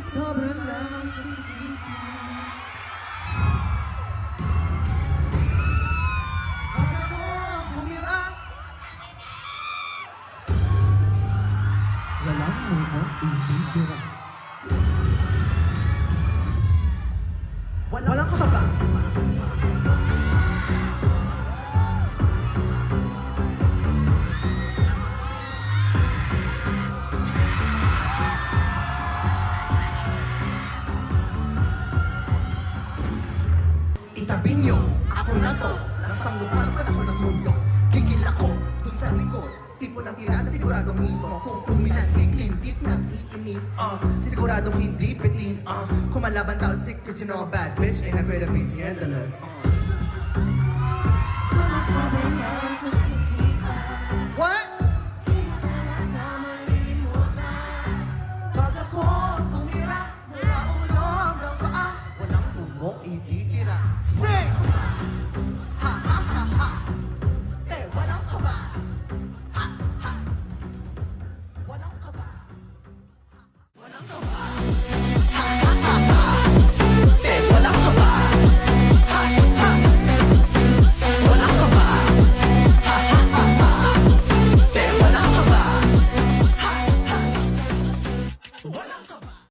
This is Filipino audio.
sobrang lang sa sakit mo. Pag ako ang bumira, Walang munang ibibira. walang kahaba. Itabi niyo, ako na to. Nasangutan pa ako ng mundo. Gigil ako, dun sa likod. Tipo ng tirada, siguradong mismo. Kung pumilandig, lindit ng iinit. Siguradong hindi bitin. Kumalaban tao sick, cause you know a bad bitch. Ain't afraid of being scandalous. Sumasabi na ako